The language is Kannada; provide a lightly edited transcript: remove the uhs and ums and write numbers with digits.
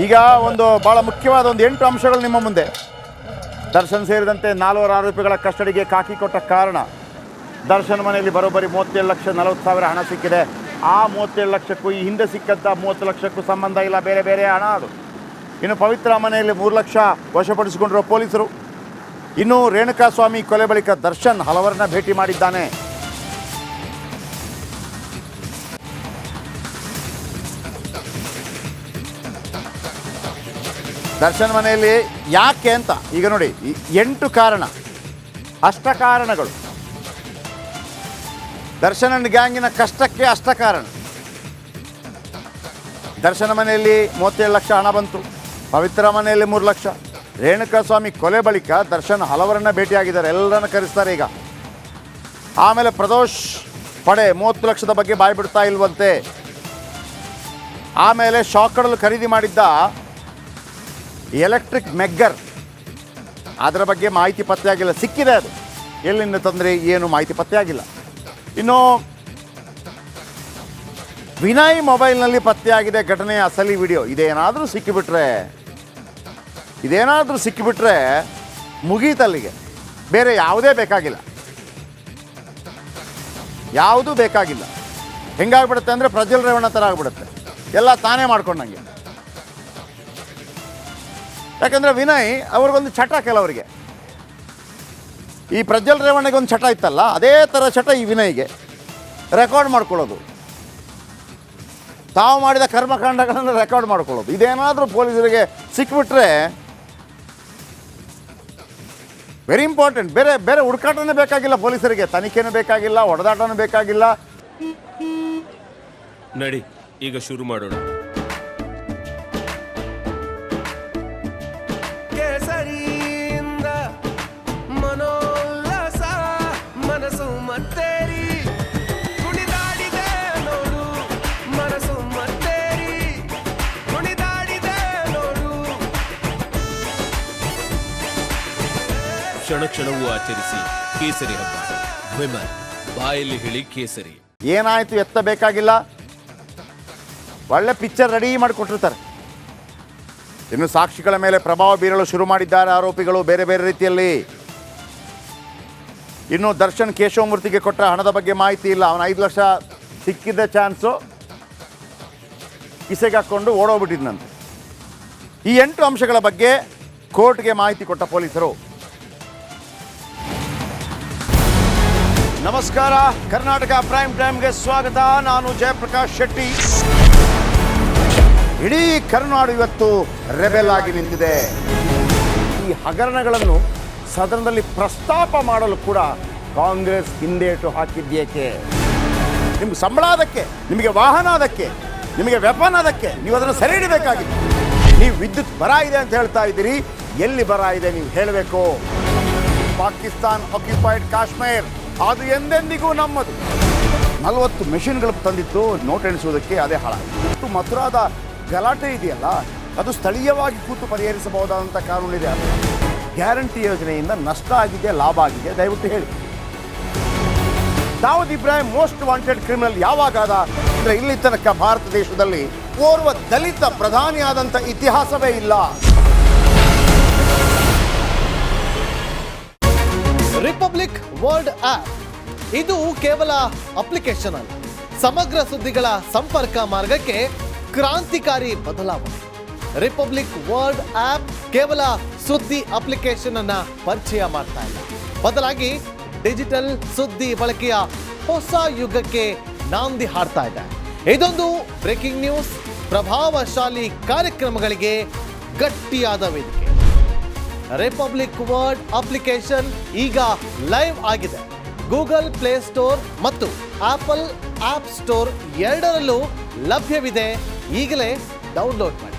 ಈಗ ಒಂದು ಭಾಳ ಮುಖ್ಯವಾದ ಒಂದು 8 ಅಂಶಗಳು ನಿಮ್ಮ ಮುಂದೆ. ದರ್ಶನ್ ಸೇರಿದಂತೆ 4 ಆರೋಪಿಗಳ ಕಸ್ಟಡಿಗೆ ಕಾಕಿ ಕೊಟ್ಟ ಕಾರಣ ದರ್ಶನ್ ಮನೆಯಲ್ಲಿ ಬರೋಬ್ಬರಿ 37,40,000 ಹಣ ಸಿಕ್ಕಿದೆ. ಆ 37 ಲಕ್ಷಕ್ಕೂ ಈ ಹಿಂದೆ ಸಿಕ್ಕಂಥ 30 ಲಕ್ಷಕ್ಕೂ ಸಂಬಂಧ ಇಲ್ಲ, ಬೇರೆ ಬೇರೆ ಹಣ ಅದು. ಇನ್ನು ಪವಿತ್ರ ಮನೆಯಲ್ಲಿ 3 ಲಕ್ಷ ವಶಪಡಿಸಿಕೊಂಡಿರೋ ಪೊಲೀಸರು. ಇನ್ನು ರೇಣುಕಾಸ್ವಾಮಿ ಕೊಲೆ ಬಳಿಕ ದರ್ಶನ್ ಹಲವರನ್ನ ಭೇಟಿ ಮಾಡಿದ್ದಾನೆ. ದರ್ಶನ್ ಮನೆಯಲ್ಲಿ ಯಾಕೆ ಅಂತ ಈಗ ನೋಡಿ 8 ಕಾರಣ, ಅಷ್ಟ ಕಾರಣಗಳು. ದರ್ಶನ್ ಗ್ಯಾಂಗಿನ ಕಷ್ಟಕ್ಕೆ ಅಷ್ಟ ಕಾರಣ. ದರ್ಶನ ಮನೆಯಲ್ಲಿ 37 ಲಕ್ಷ ಹಣ ಬಂತು, ಪವಿತ್ರ ಮನೆಯಲ್ಲಿ 3 ಲಕ್ಷ. ರೇಣುಕಾಸ್ವಾಮಿ ಕೊಲೆ ಬಳಿಕ ದರ್ಶನ್ ಹಲವರನ್ನ ಭೇಟಿಯಾಗಿದ್ದಾರೆ, ಎಲ್ಲರನ್ನ ಕರೆಸ್ತಾರೆ ಈಗ. ಆಮೇಲೆ ಪ್ರದೋಷ್ ಪಡೆ 30 ಲಕ್ಷದ ಬಗ್ಗೆ ಬಾಯಿ ಬಿಡ್ತಾ ಇಲ್ವಂತೆ. ಆಮೇಲೆ ಶಾಕಡಲು ಖರೀದಿ ಮಾಡಿದ್ದ ಎಲೆಕ್ಟ್ರಿಕ್ ಮೆಗ್ಗರ್, ಅದರ ಬಗ್ಗೆ ಮಾಹಿತಿ ಪತ್ತೆಯಾಗಿಲ್ಲ, ಸಿಕ್ಕಿದೆ ಅದು ಎಲ್ಲಿಂದ ತಂದರೆ ಏನು ಮಾಹಿತಿ ಪತ್ತೆಯಾಗಿಲ್ಲ. ಇನ್ನು ವಿನಯ್ ಮೊಬೈಲ್ನಲ್ಲಿ ಪತ್ತೆಯಾಗಿದೆ ಘಟನೆಯ ಅಸಲಿ ವಿಡಿಯೋ. ಇದೇನಾದರೂ ಸಿಕ್ಕಿಬಿಟ್ರೆ ಮುಗೀತಲ್ಲಿಗೆ, ಬೇರೆ ಯಾವುದೇ ಬೇಕಾಗಿಲ್ಲ, ಯಾವುದೂ ಬೇಕಾಗಿಲ್ಲ. ಹೆಂಗಾಗ್ಬಿಡುತ್ತೆ ಅಂದರೆ ಪ್ರಜ್ವಲ್ ರೇವಣ್ಣ ಥರ ಆಗಿಬಿಡುತ್ತೆ, ಎಲ್ಲ ತಾನೇ ಮಾಡ್ಕೊಂಡಂಗೆ. ಯಾಕಂದರೆ ವಿನಯ್ ಅವ್ರಿಗೊಂದು ಚಟ, ಕೆಲವರಿಗೆ ಈ ಪ್ರಜ್ವಲ್ ರೇವಣ್ಣಗೆ ಒಂದು ಚಟ ಇತ್ತಲ್ಲ, ಅದೇ ಥರ ಚಟ ಈ ವಿನಯ್ಗೆ. ರೆಕಾರ್ಡ್ ಮಾಡ್ಕೊಳ್ಳೋದು, ತಾವು ಮಾಡಿದ ಕರ್ಮಕಾಂಡಗಳನ್ನು ರೆಕಾರ್ಡ್ ಮಾಡ್ಕೊಳ್ಳೋದು. ಇದೇನಾದರೂ ಪೊಲೀಸರಿಗೆ ಸಿಕ್ಬಿಟ್ರೆ ವೆರಿ ಇಂಪಾರ್ಟೆಂಟ್. ಬೇರೆ ಹುಡುಕಾಟನೇ ಬೇಕಾಗಿಲ್ಲ ಪೊಲೀಸರಿಗೆ, ತನಿಖೆನೂ ಬೇಕಾಗಿಲ್ಲ, ಹೊಡೆದಾಟನೂ ಬೇಕಾಗಿಲ್ಲ. ನಡಿ ಈಗ ಶುರು ಮಾಡೋಣ. ಮನೋಲ್ಲಾಸ ಮನಸ್ಸು ಮತ್ತೇರಿ ಕುಣಿದಾಡಿದೆ ನೋಡು, ಮನಸ್ಸು ಮತ್ತೇರಿ ಕುಣಿದಾಡಿದೆ ನೋಡು. ಕ್ಷಣ ಕ್ಷಣವೂ ಆಚರಿಸಿ ಕೇಸರಿ ಹಬ್ಬ. ವಿಮಲ್ ಬಾಯಲ್ಲಿ ಹೇಳಿ ಕೇಸರಿ. ಏನಾಯಿತು ಎತ್ತ ಬೇಕಾಗಿಲ್ಲ, ಒಳ್ಳೆ ಪಿಕ್ಚರ್ ರೆಡಿ ಮಾಡಿಕೊಟ್ಟಿರ್ತಾರೆ. ಇನ್ನು ಸಾಕ್ಷಿಗಳ ಮೇಲೆ ಪ್ರಭಾವ ಬೀರಲು ಶುರು ಮಾಡಿದ್ದಾರೆ ಆರೋಪಿಗಳು ಬೇರೆ ಬೇರೆ ರೀತಿಯಲ್ಲಿ. ಇನ್ನು ದರ್ಶನ್ ಕೇಶವಮೂರ್ತಿಗೆ ಕೊಟ್ಟ ಹಣದ ಬಗ್ಗೆ ಮಾಹಿತಿ ಇಲ್ಲ. ಅವನು 5 ಲಕ್ಷ ಸಿಕ್ಕಿದ್ದ ಚಾನ್ಸು ಕಿಸೆಗೆ ಹಾಕ್ಕೊಂಡು ಓಡೋಗ್ಬಿಟ್ಟಿದ್ನಂತೆ. ಈ 8 ಅಂಶಗಳ ಬಗ್ಗೆ ಕೋರ್ಟ್ಗೆ ಮಾಹಿತಿ ಕೊಟ್ಟ ಪೊಲೀಸರು. ನಮಸ್ಕಾರ, ಕರ್ನಾಟಕ ಪ್ರೈಮ್ ಟೈಮ್ಗೆ ಸ್ವಾಗತ. ನಾನು ಜಯಪ್ರಕಾಶ್ ಶೆಟ್ಟಿ. ಇಡೀ ಕರ್ನಾಡು ಇವತ್ತು ರೆಬೆಲ್ ಆಗಿ ನಿಂತಿದೆ. ಈ ಹಗರಣಗಳನ್ನು ಸದನದಲ್ಲಿ ಪ್ರಸ್ತಾಪ ಮಾಡಲು ಕೂಡ ಕಾಂಗ್ರೆಸ್ ಹಿಂದೇಟು ಹಾಕಿದ್ದೇಕೆ? ನಿಮ್ಗೆ ಸಂಬಳ ಅದಕ್ಕೆ, ನಿಮಗೆ ವಾಹನ ಅದಕ್ಕೆ, ನಿಮಗೆ ವೆಪನ್ ಅದಕ್ಕೆ, ನೀವು ಅದನ್ನು ಸೆರೆ ಹಿಡಿಬೇಕಾಗಿತ್ತು. ನೀವು ವಿದ್ಯುತ್ ಬರ ಇದೆ ಅಂತ ಹೇಳ್ತಾ ಇದ್ದೀರಿ, ಎಲ್ಲಿ ಬರ ಇದೆ ನೀವು ಹೇಳಬೇಕು. ಪಾಕಿಸ್ತಾನ್ ಆಕ್ಯುಪೈಡ್ ಕಾಶ್ಮೀರ್ ಅದು ಎಂದೆಂದಿಗೂ ನಮ್ಮದು. 40 ಮೆಷಿನ್ಗಳು ತಂದಿತ್ತು ನೋಟ್ ಎಣಿಸುವುದಕ್ಕೆ, ಅದೇ ಹಾಳಾಯಿತು. ಮಥುರಾದ ಗಲಾಟೆ ಇದೆಯಲ್ಲ, ಅದು ಸ್ಥಳೀಯವಾಗಿ ಕೂತು ಪರಿಹರಿಸಬಹುದಾದಂಥ ಕಾನೂನಿದೆ. ಗ್ಯಾರಂಟಿ ಯೋಜನೆಯಿಂದ ನಷ್ಟ ಆಗಿದೆ, ಲಾಭ ಆಗಿದೆ, ದಯವಿಟ್ಟು ಹೇಳಿ. Dawood Ibrahim most wanted criminal ಯಾವಾಗಾದ ಅಂದರೆ ಇಲ್ಲಿ ತನಕ ಭಾರತ ದೇಶದಲ್ಲಿ ಓರ್ವ ದಲಿತ ಪ್ರಧಾನಿಯಾದಂಥ ಇತಿಹಾಸವೇ ಇಲ್ಲ. ರಿಪಬ್ಲಿಕ್ ವರ್ಲ್ಡ್ ಆಪ್ ಇದು ಕೇವಲ ಅಪ್ಲಿಕೇಶನ್ ಅಲ್ಲ, ಸಮಗ್ರ ಸುದ್ದಿಗಳ ಸಂಪರ್ಕ ಮಾರ್ಗಕ್ಕೆ ಕ್ರಾಂತಿಕಾರಿ ಬದಲಾವಣೆ. ರಿಪಬ್ಲಿಕ್ ವರ್ಲ್ಡ್ ಆಪ್ ಕೇವಲ ಸುದ್ದಿ ಅಪ್ಲಿಕೇಶನ್ ಅನ್ನ ಪರಿಚಯ ಮಾಡ್ತಾ ಇಲ್ಲ, ಬದಲಾಗಿ ಡಿಜಿಟಲ್ ಸುದ್ದಿ ಬಳಕೆಯ ಹೊಸ ಯುಗಕ್ಕೆ ನಾಂದಿ ಹಾಡ್ತಾ ಇದೆ. ಇದೊಂದು ಬ್ರೇಕಿಂಗ್ ನ್ಯೂಸ್, ಪ್ರಭಾವಶಾಲಿ ಕಾರ್ಯಕ್ರಮಗಳಿಗೆ ಗಟ್ಟಿಯಾದ ವೇದಿಕೆ. ರಿಪಬ್ಲಿಕ್ ವರ್ಲ್ಡ್ ಅಪ್ಲಿಕೇಶನ್ ಈಗ ಲೈವ್ ಆಗಿದೆ. ಗೂಗಲ್ ಪ್ಲೇ ಸ್ಟೋರ್ ಮತ್ತು ಆಪಲ್ ಆಪ್ ಸ್ಟೋರ್ ಎರಡರಲ್ಲೂ ಲಭ್ಯವಿದೆ. ಈಗಲೇ ಡೌನ್ಲೋಡ್ ಮಾಡಿ.